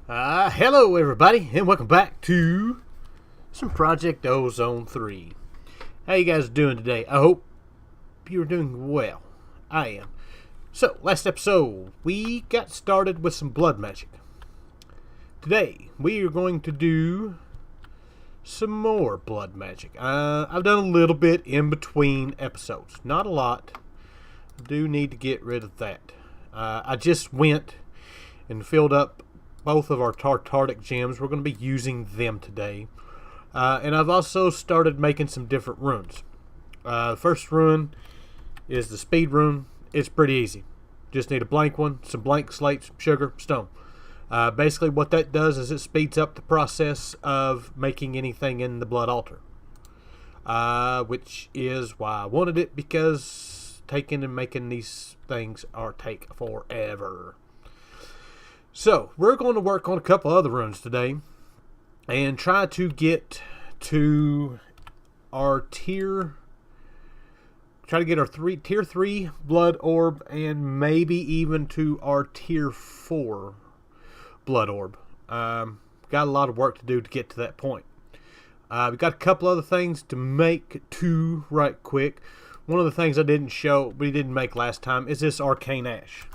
Hello everybody, and welcome back to some Project Ozone 3. How you guys doing today? I hope you're doing well. I am. So, last episode, we got started with some blood magic. Today, we are going to do some more blood magic. I've done a little bit in between episodes. Not a lot. I do need to get rid of that. I just went and filled up both of our Tartaric gems. We're going to be using them today. And I've also started making some different runes. The first rune is the speed rune. It's pretty easy. Just need a blank one, some blank slates, sugar, stone. Basically what that does is it speeds up the process of making anything in the blood altar. Which is why I wanted it, because taking and making these things take forever. So, we're going to work on a couple other runes today and try to get to our tier 3 blood orb, and maybe even to our tier 4 blood orb. Got a lot of work to do to get to that point. We've got a couple other things to make too right quick. One of the things I didn't show, we didn't make last time, is this arcane ash.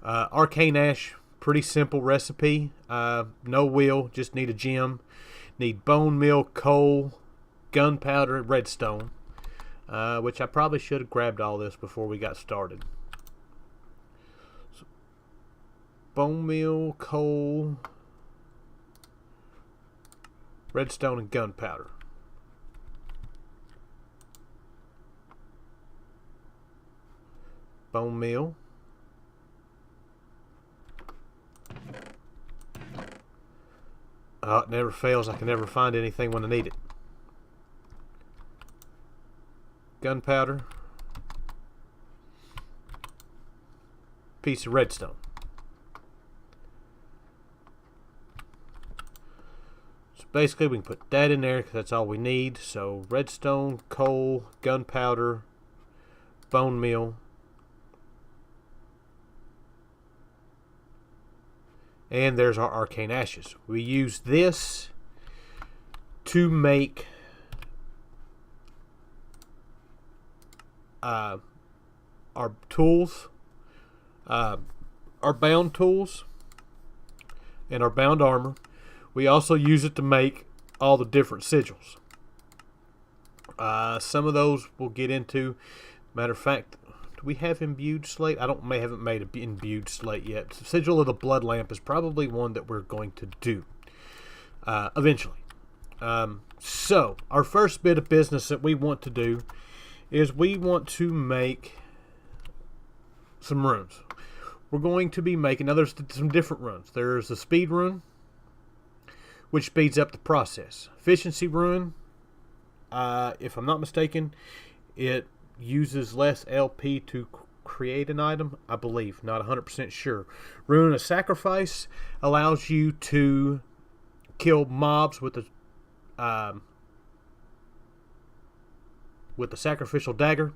Arcane ash, pretty simple recipe. No wheel, just need a gem. Need bone meal, coal, gunpowder, and redstone. Which I probably should have grabbed all this before we got started. So, bone meal, coal, redstone, and gunpowder. Bone meal. Oh, it never fails. I can never find anything when I need it. Gunpowder. Piece of redstone. So basically we can put that in there because that's all we need. So redstone, coal, gunpowder, bone meal. And there's our arcane ashes. We use this to make our tools, our bound tools, and our bound armor. We also use it to make all the different sigils. Some of those we'll get into. Matter of fact, do we have imbued slate? Haven't made an imbued slate yet. The sigil of the blood lamp is probably one that we're going to do eventually. So our first bit of business that we want to do is we want to make some runes. We're going to be making, now there's some different runes. There's the speed rune, which speeds up the process. Efficiency rune, if I'm not mistaken, it uses less LP to create an item, I believe. Not 100% sure. Rune of Sacrifice allows you to kill mobs with the sacrificial dagger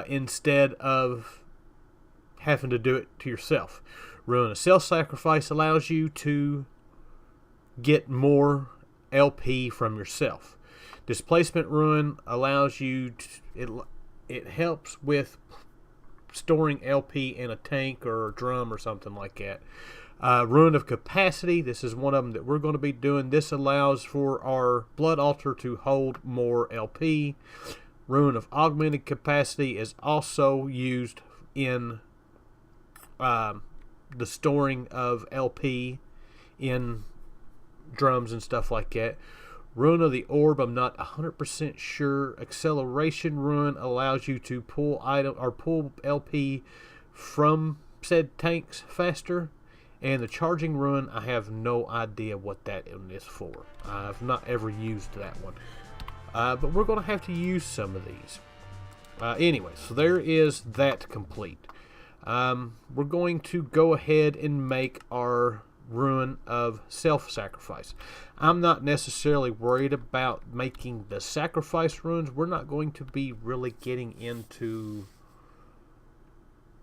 instead of having to do it to yourself. Rune of Self-Sacrifice allows you to get more LP from yourself. Displacement rune allows you to, it helps with storing LP in a tank or a drum or something like that. Rune of Capacity, this is one of them that we're going to be doing. This allows for our blood altar to hold more LP. Rune of Augmented Capacity is also used in the storing of LP in drums and stuff like that. Rune of the Orb, I'm not 100% sure. Acceleration rune allows you to pull LP from said tanks faster. And the charging rune, I have no idea what that is for. I've not ever used that one. But we're going to have to use some of these. Anyway, so there is that complete. We're going to go ahead and make our rune of self-sacrifice. I'm not necessarily worried about making the sacrifice runes. We're not going to be really getting into...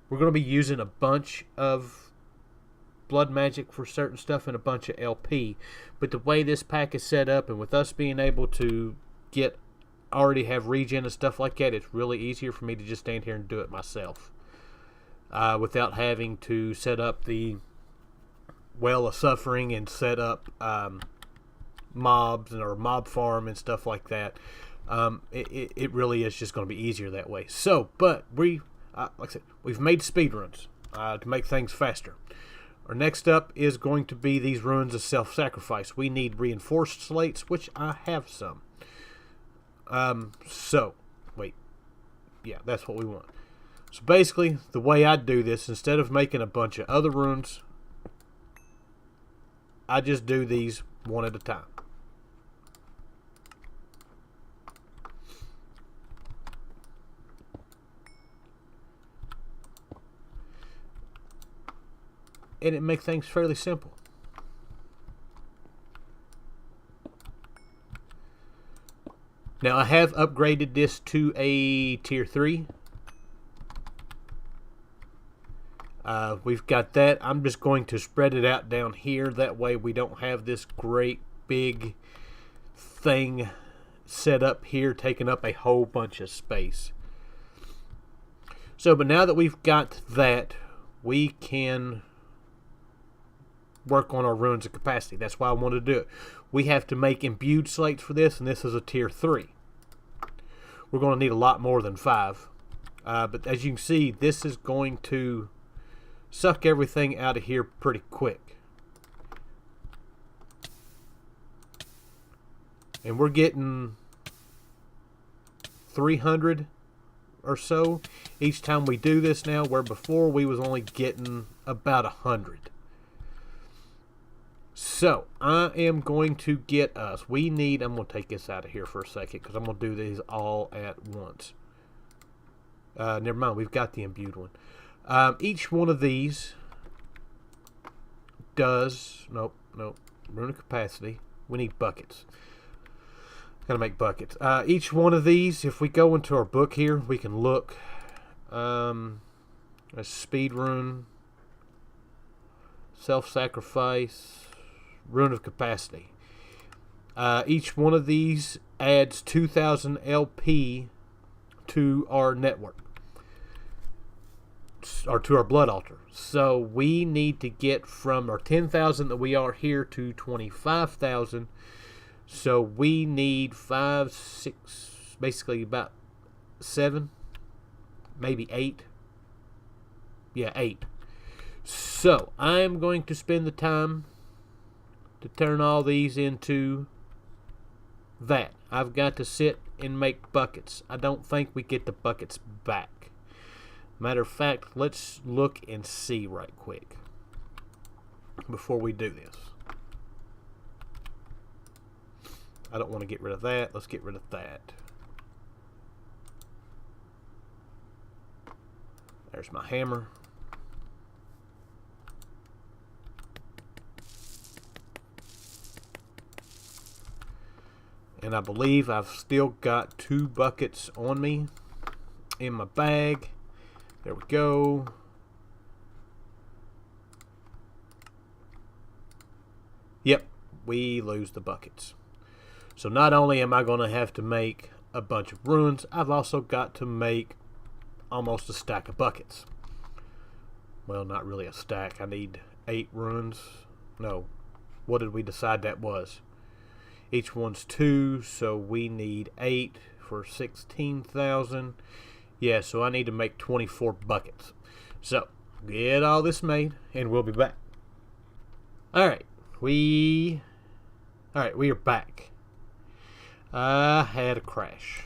We're going to be using a bunch of blood magic for certain stuff and a bunch of LP. But the way this pack is set up, and with us being able to already have regen and stuff like that, it's really easier for me to just stand here and do it myself. Without having to set up the Well of Suffering and set up mobs or mob farm and stuff like that. It really is just going to be easier that way. So, but like I said, we've made speedruns to make things faster. Our next up is going to be these runes of self-sacrifice. We need reinforced slates, which I have some. Yeah, that's what we want. So basically, the way I do this, instead of making a bunch of other runes, I just do these one at a time. And it makes things fairly simple. Now I have upgraded this to a tier 3. We've got that. I'm just going to spread it out down here. That way we don't have this great big thing set up here taking up a whole bunch of space. So, but now that we've got that, we can work on our runes of capacity. That's why I want to do it. We have to make imbued slates for this, and this is a tier 3. We're going to need a lot more than 5. But as you can see, this is going to suck everything out of here pretty quick. And we're getting 300 or so each time we do this now, where before we was only getting about 100. So I am going to get us, I'm going to take this out of here for a second because I'm going to do these all at once. Never mind, we've got the imbued one. Each one of these does, nope, rune of capacity. We need buckets. Gotta make buckets. Each one of these, if we go into our book here, we can look. A speed rune, self-sacrifice, rune of capacity. Each one of these adds 2,000 LP to our network, or to our blood altar. So we need to get from our 10,000 that we are here to 25,000. So we need 5, 6, basically about 7, maybe 8. Yeah, 8. So I'm going to spend the time to turn all these into that. I've got to sit and make buckets. I don't think we get the buckets back. Matter of fact, let's look and see right quick before we do this. I don't want to get rid of that. Let's get rid of that. There's my hammer. And I believe I've still got 2 buckets on me in my bag. There we go. Yep, we lose the buckets. So not only am I going to have to make a bunch of runes, I've also got to make almost a stack of buckets. Well, not really a stack. I need 8 runes. No, what did we decide that was? Each one's 2, so we need 8 for 16,000. Yeah, so I need to make 24 buckets. So, get all this made, and we'll be back. Alright, we are back. I had a crash.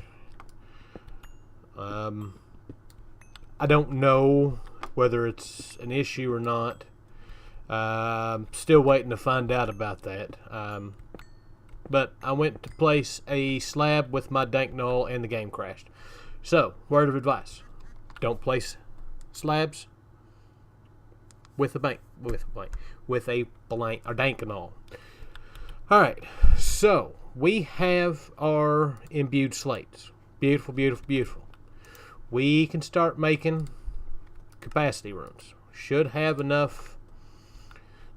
I don't know whether it's an issue or not. Still waiting to find out about that. But I went to place a slab with my dank null and the game crashed. So, word of advice. Don't place slabs with a blank or dank null. Alright, so we have our imbued slates. Beautiful, beautiful, beautiful. We can start making capacity runes. Should have enough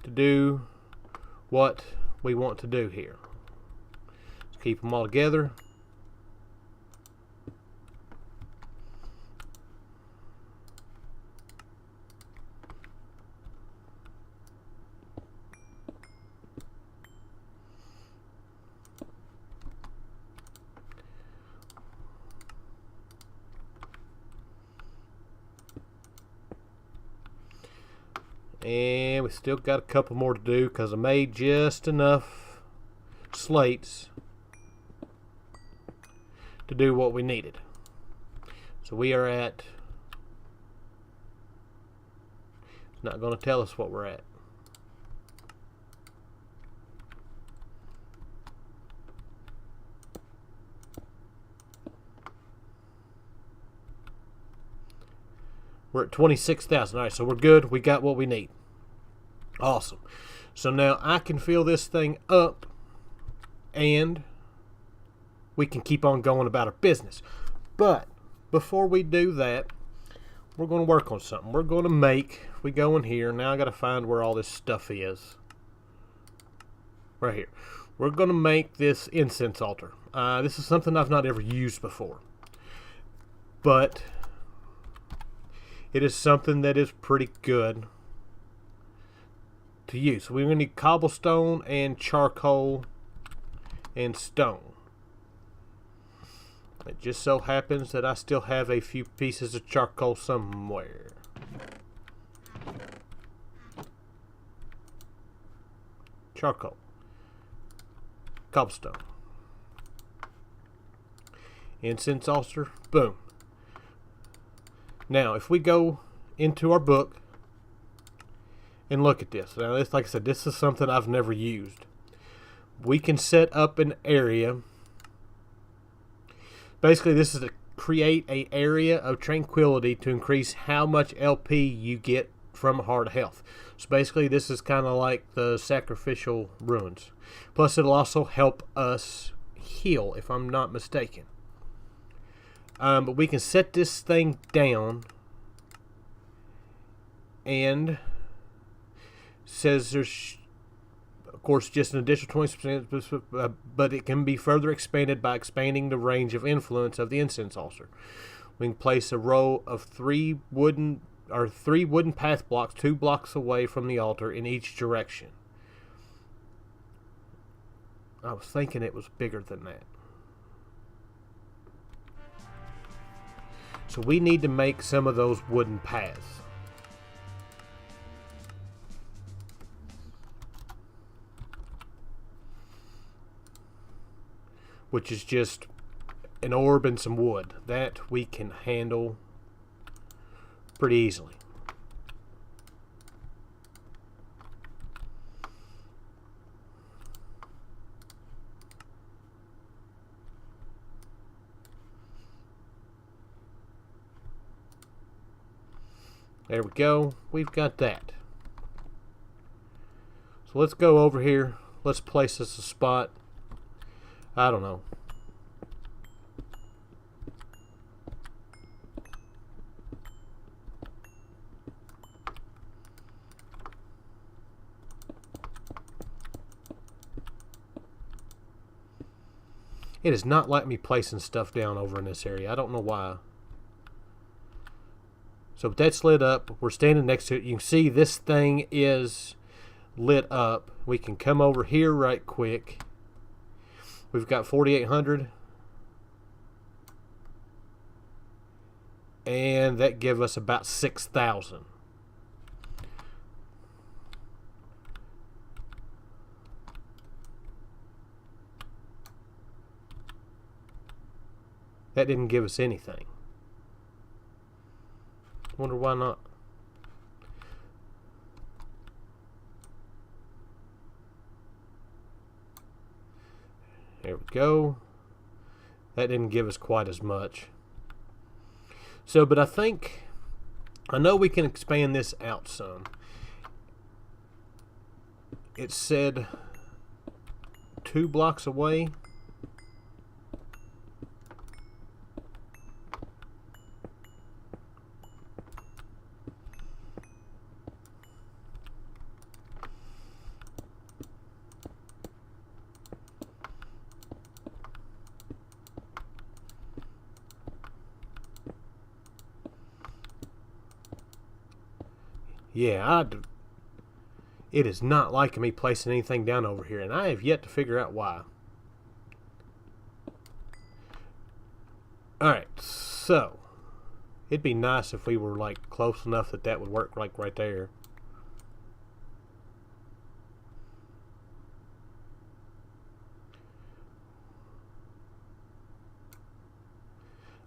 to do what we want to do here. Let's keep them all together. And we still got a couple more to do because I made just enough slates to do what we needed. So we are at, it's not going to tell us what we're at. We're at 26,000. All right, so we're good. We got what we need. Awesome. So now I can fill this thing up and we can keep on going about our business. But before we do that, we're going to work on something. We're going to make, we go in here. Now I got to find where all this stuff is. Right here. We're going to make this incense altar. This is something I've not ever used before. But it is something that is pretty good to use. So we're going to need cobblestone and charcoal and stone. It just so happens that I still have a few pieces of charcoal somewhere. Charcoal. Cobblestone. Incense altar. Boom. Now, if we go into our book and look at this. Now, this, like I said, this is something I've never used. We can set up an area. Basically, this is to create an area of tranquility to increase how much LP you get from Heart of Health. So basically, this is kind of like the sacrificial ruins. Plus, it'll also help us heal, if I'm not mistaken. But we can set this thing down, and says there's, of course, just an additional 20%, but it can be further expanded by expanding the range of influence of the incense altar. We can place a row of three wooden path blocks 2 blocks away from the altar in each direction. I was thinking it was bigger than that. So we need to make some of those wooden paths. Which is just an orb and some wood. That we can handle pretty easily. There we go. We've got that. So let's go over here. Let's place this a spot. I don't know. It is not like me placing stuff down over in this area. I don't know why. So that's lit up. We're standing next to it. You can see this thing is lit up. We can come over here right quick. We've got 4,800. And that gives us about 6,000. That didn't give us anything. Wonder why not. There we go. That didn't give us quite as much. So, but I know we can expand this out some. It said 2 blocks away. Yeah, it is not liking me placing anything down over here, and I have yet to figure out why. Alright, so it'd be nice if we were like close enough that that would work like right there.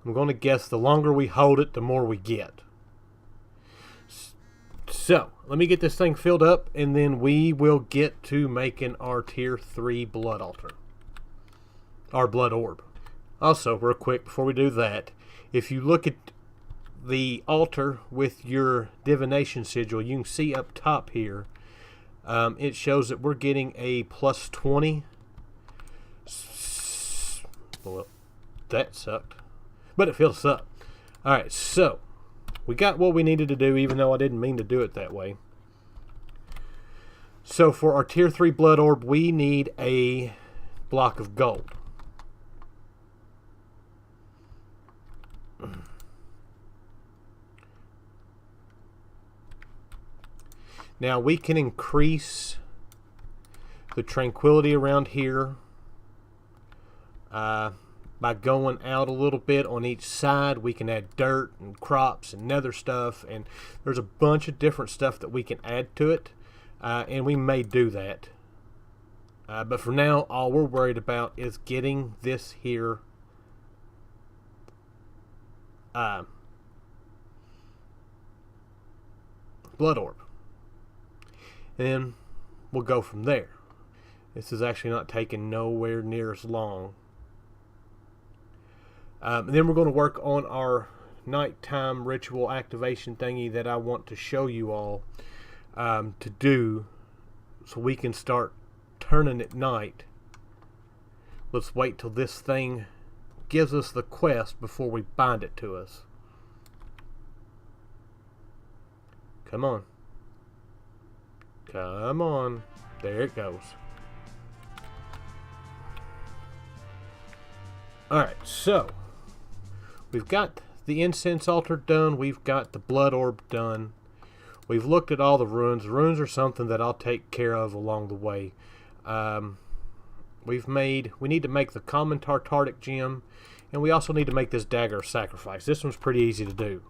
I'm going to guess the longer we hold it, the more we get. So, let me get this thing filled up, and then we will get to making our tier 3 blood altar. Our blood orb. Also, real quick, before we do that, if you look at the altar with your divination sigil, you can see up top here, it shows that we're getting a plus 20. Well, that sucked. But it fills us up. Alright, so we got what we needed to do, even though I didn't mean to do it that way. So for our tier 3 blood orb, we need a block of gold. Now we can increase the tranquility around here by going out a little bit on each side. We can add dirt and crops and nether stuff, and there's a bunch of different stuff that we can add to it, and we may do that. But for now, all we're worried about is getting this here blood orb. And then we'll go from there. This is actually not taking nowhere near as long. And then we're going to work on our nighttime ritual activation thingy that I want to show you all to do, so we can start turning at night. Let's wait till this thing gives us the quest before we bind it to us. Come on. Come on. There it goes. Alright, so we've got the incense altar done. We've got the blood orb done. We've looked at all the runes. The runes are something that I'll take care of along the way. We need to make the common Tartaric gem, and we also need to make this dagger of sacrifice. This one's pretty easy to do.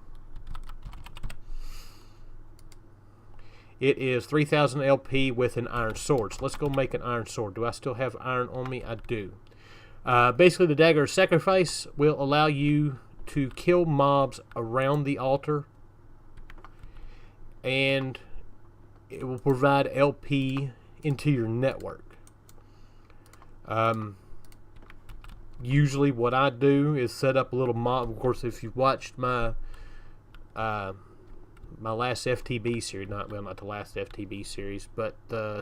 It is 3000 LP with an iron sword. So let's go make an iron sword. Do I still have iron on me? I do. Basically, the dagger of sacrifice will allow you to kill mobs around the altar, and it will provide LP into your network. Usually what I do is set up a little mob. Of course, if you've watched my my last FTB series, not the last FTB series, but the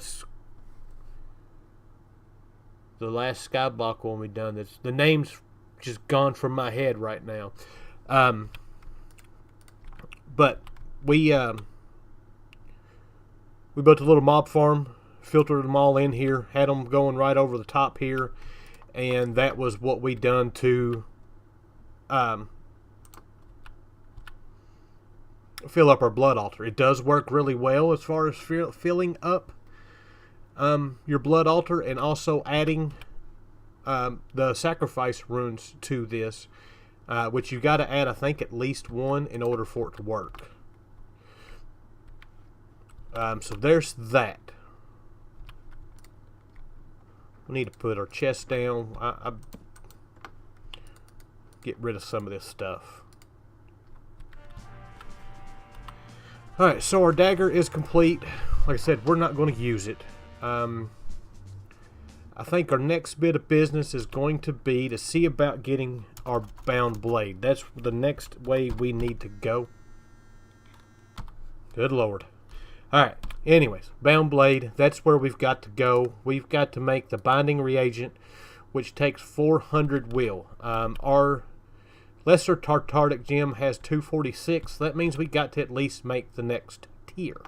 last Skyblock one we done, the name's just gone from my head right now. But we built a little mob farm, filtered them all in here, had them going right over the top here, and that was what we done to fill up our blood altar. It does work really well as far as filling up your blood altar, and also adding the sacrifice runes to this, which you got to add, I think, at least one in order for it to work. So there's that. We need to put our chest down. I get rid of some of this stuff. Alright, so our dagger is complete. Like I said, we're not going to use it. I think our next bit of business is going to be to see about getting our bound blade. That's the next way we need to go. Good Lord. Alright, anyways, bound blade, that's where we've got to go. We've got to make the binding reagent, which takes 400 will. Our lesser Tartaric gem has 246. That means we got to at least make the next tier.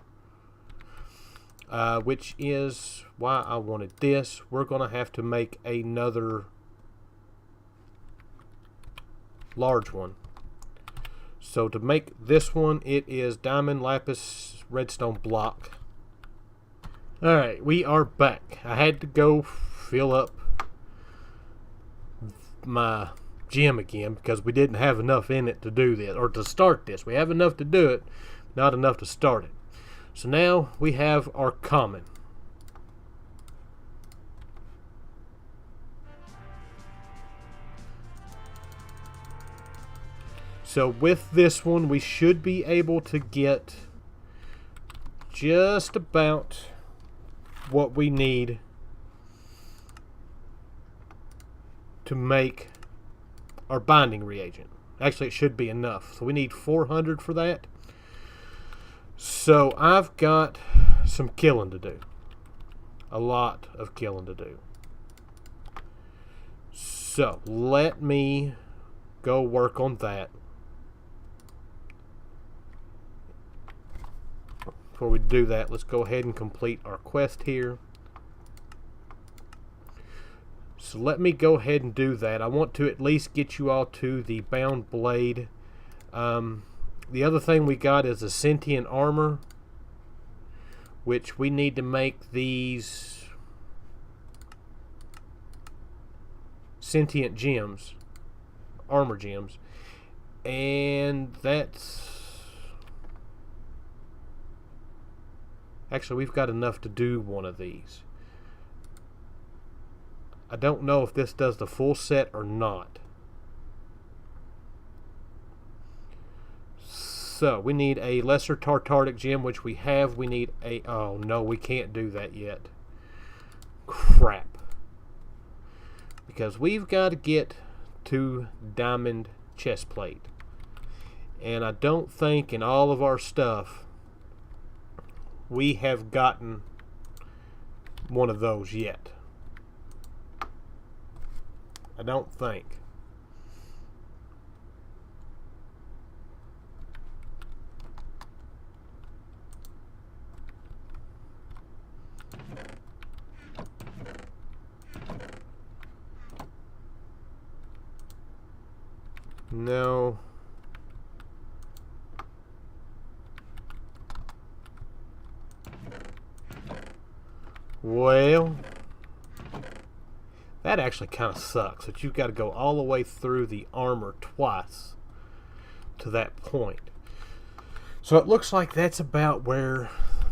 Which is why I wanted this. We're going to have to make another large one. So to make this one, it is diamond, lapis, redstone block. Alright, we are back. I had to go fill up my gym again because we didn't have enough in it to do this, or to start this. We have enough to do it, not enough to start it. So now we have our common. So with this one, we should be able to get just about what we need to make our binding reagent. Actually, it should be enough. So we need 400 for that. So I've got some killing to do. A lot of killing to do. So let me go work on that. Before we do that, let's go ahead and complete our quest here. So let me go ahead and do that. I want to at least get you all to the bound blade. The other thing we got is a sentient armor, which we need to make these sentient gems, armor gems, and that's actually, we've got enough to do one of these. I don't know if this does the full set or not. So we need a lesser tartaric gem, which we have. We need a, oh no, we can't do that yet. Crap. Because we've got to get to diamond chest plate. And I don't think in all of our stuff we have gotten one of those yet. I don't think. No. Well, that actually kind of sucks that you've got to go all the way through the armor twice to that point. So it looks like that's about where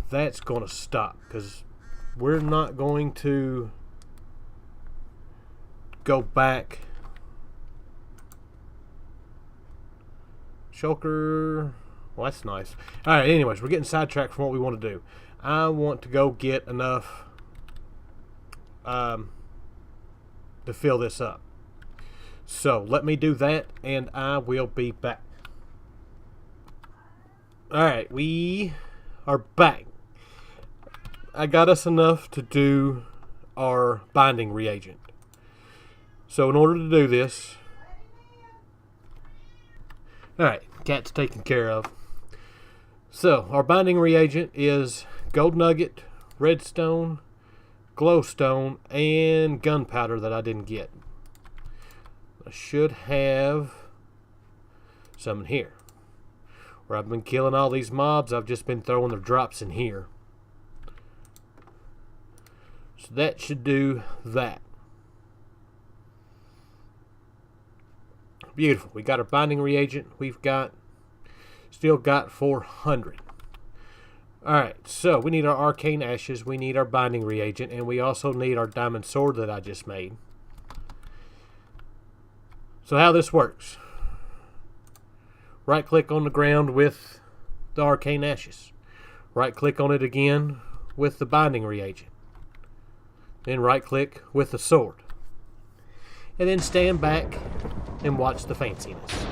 that's going to stop, because we're not going to go back. Shulker. Well, that's nice. Alright, anyways, we're getting sidetracked from what we want to do. I want to go get enough to fill this up. So let me do that and I will be back. Alright, we are back. I got us enough to do our binding reagent. So in order to do this, alright, cat's taken care of. So our binding reagent is gold nugget, redstone, glowstone, and gunpowder that I didn't get. I should have some in here. Where I've been killing all these mobs, I've just been throwing their drops in here. So that should do that. Beautiful. We got our binding reagent. We've still got 400. Alright, so we need our arcane ashes, we need our binding reagent, and we also need our diamond sword that I just made. So how this works. Right click on the ground with the arcane ashes. Right click on it again with the binding reagent. Then right click with the sword. And then stand back and watch the fanciness.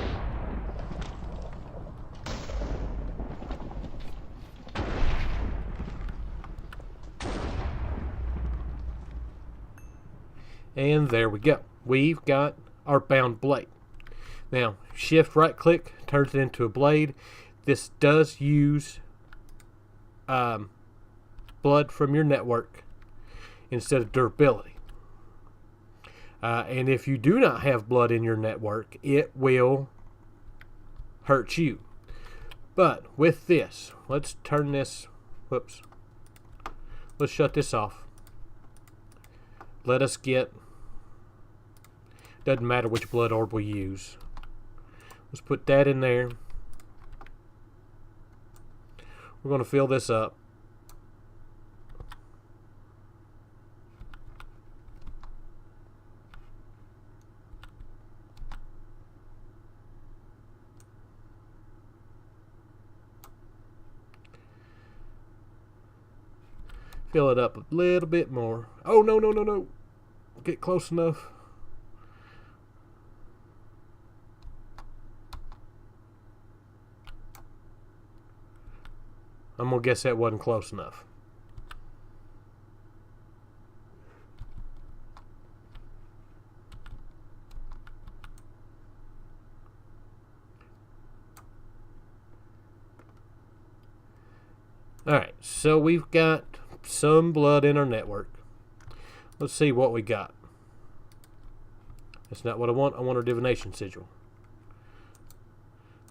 And there we go. We've got our bound blade. Now, shift right click turns it into a blade. This does use blood from your network instead of durability. And if you do not have blood in your network, it will hurt you. But with this, let's turn this, whoops, let's shut this off. Let us get, doesn't matter which blood orb we use. Let's put that in there. We're going to fill this up. Fill it up a little bit more. Oh, no, no, no, no. Get close enough. I'm going to guess that wasn't close enough. Alright, so we've got some blood in our network. Let's see what we got. That's not what I want. I want our divination sigil.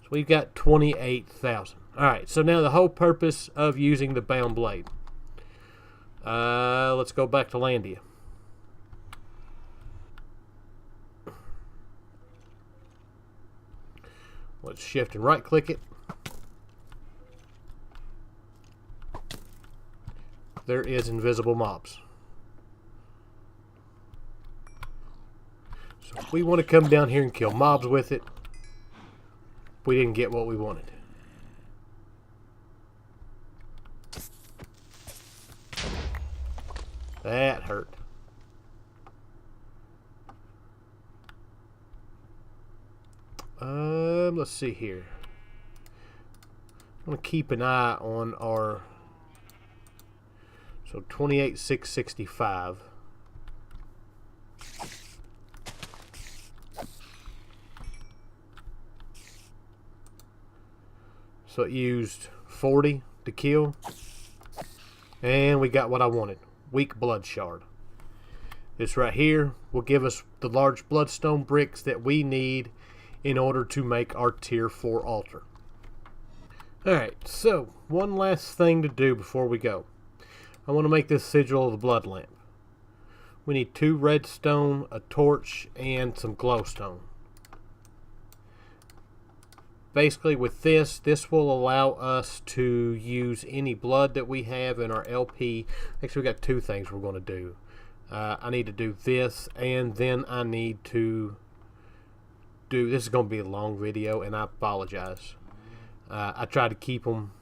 So we've got 28,000. Alright, so now the whole purpose of using the bound blade. Let's go back to Landia. Let's shift and right click it. There is invisible mobs. So if we want to come down here and kill mobs with it, we didn't get what we wanted. That hurt. Let's see here. I'm going to keep an eye on our... So 28,665. So it used 40 to kill. And we got what I wanted. Weak blood shard. This right here will give us the large bloodstone bricks that we need in order to make our tier 4 altar. Alright, so one last thing to do before we go. I want to make this sigil of the blood lamp. We need 2 redstone, a torch, and some glowstone. Basically with this will allow us to use any blood that we have in our LP. Actually, we got 2 things we're going to do. I need to do this, and then I need to do, this is going to be a long video, and I apologize. I try to keep them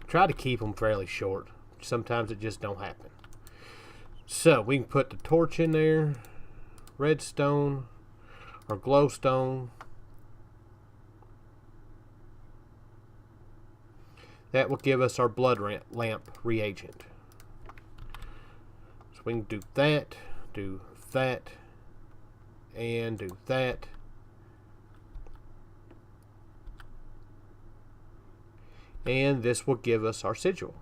fairly short. Sometimes it just don't happen. So we can put the torch in there, redstone or glowstone. That will give us our blood lamp reagent. So we can do that, and do that. And this will give us our sigil.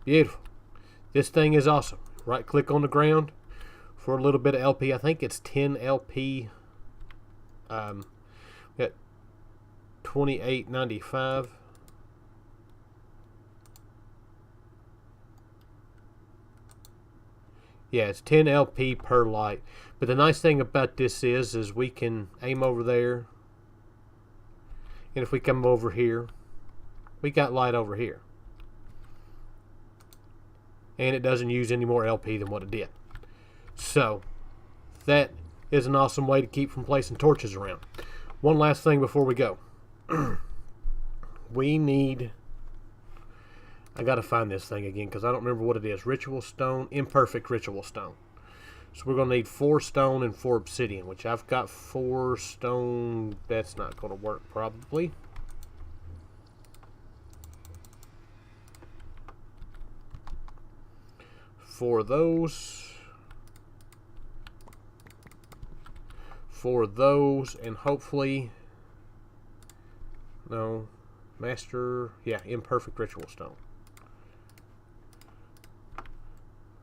Beautiful. This thing is awesome. Right click on the ground for a little bit of LP. I think it's 10 LP. Got 28.95. Yeah, it's 10 LP per light. But the nice thing about this is we can aim over there. And if we come over here, we got light over here. And it doesn't use any more LP than what it did. So, that is an awesome way to keep from placing torches around. One last thing before we go. We need... I gotta find this thing again because I don't remember what it is. Ritual stone, imperfect ritual stone. So we're gonna need 4 stone and 4 obsidian, which I've got 4 stone. That's not gonna work probably. For those, and hopefully, no, master, yeah, imperfect ritual stone.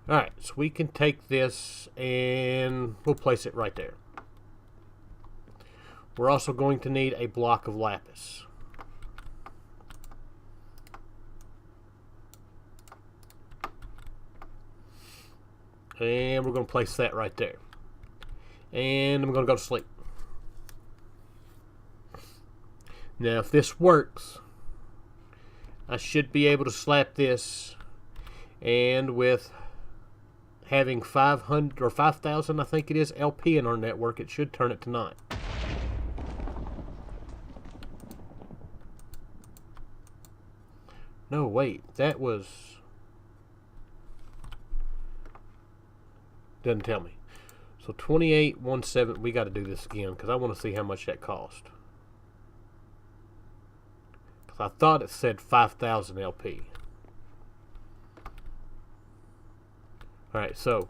Alright, so we can take this and we'll place it right there. We're also going to need a block of lapis. And we're going to place that right there. And I'm going to go to sleep. Now, if this works, I should be able to slap this, and with having 500 or 5,000, I think it is, LP in our network, it should turn it to 9. No, wait, that was... Doesn't tell me. So 2817, we got to do this again because I want to see how much that cost. Because I thought it said 5,000 LP. Alright, so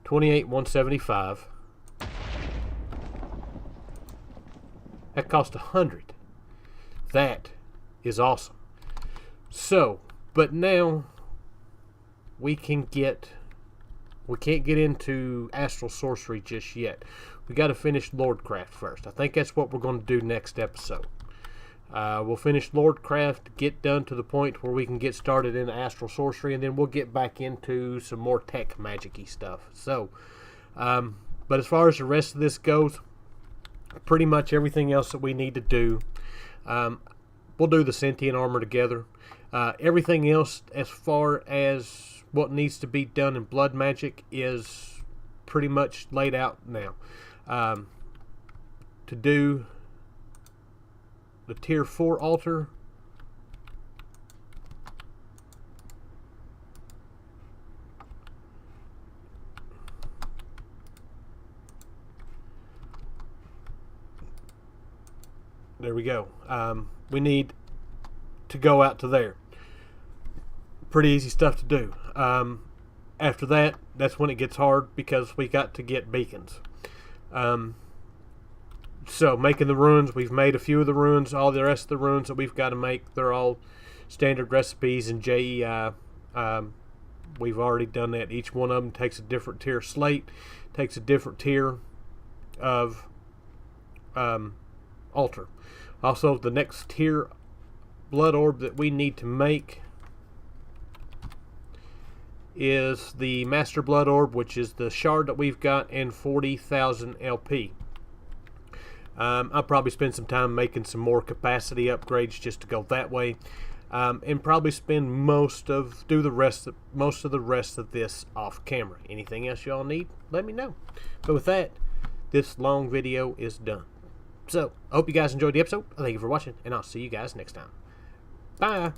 28,175. That cost 100. That is awesome. So, but now we can't get into astral sorcery just yet. We got to finish Lordcraft first. I think that's what we're going to do next episode. We'll finish Lordcraft, get done to the point where we can get started in astral sorcery, and then we'll get back into some more tech magic-y stuff. So, but as far as the rest of this goes, pretty much everything else that we need to do, we'll do the sentient armor together. Everything else as far as what needs to be done in blood magic is pretty much laid out now. To do the tier 4 altar, there we go. We need to go out to there. Pretty easy stuff to do. After that, that's when it gets hard because we got to get beacons. So making the runes, we've made a few of the runes. All the rest of the runes that we've got to make, they're all standard recipes in JEI. We've already done that. Each one of them takes a different tier slate, takes a different tier of altar. Also, the next tier blood orb that we need to make is the Master Blood Orb, which is the shard that we've got, and 40,000 LP. I'll probably spend some time making some more capacity upgrades just to go that way, and probably spend most of the rest of this off camera. Anything else y'all need, let me know. But with that, this long video is done. So I hope you guys enjoyed the episode. Thank you for watching, and I'll see you guys next time. Bye.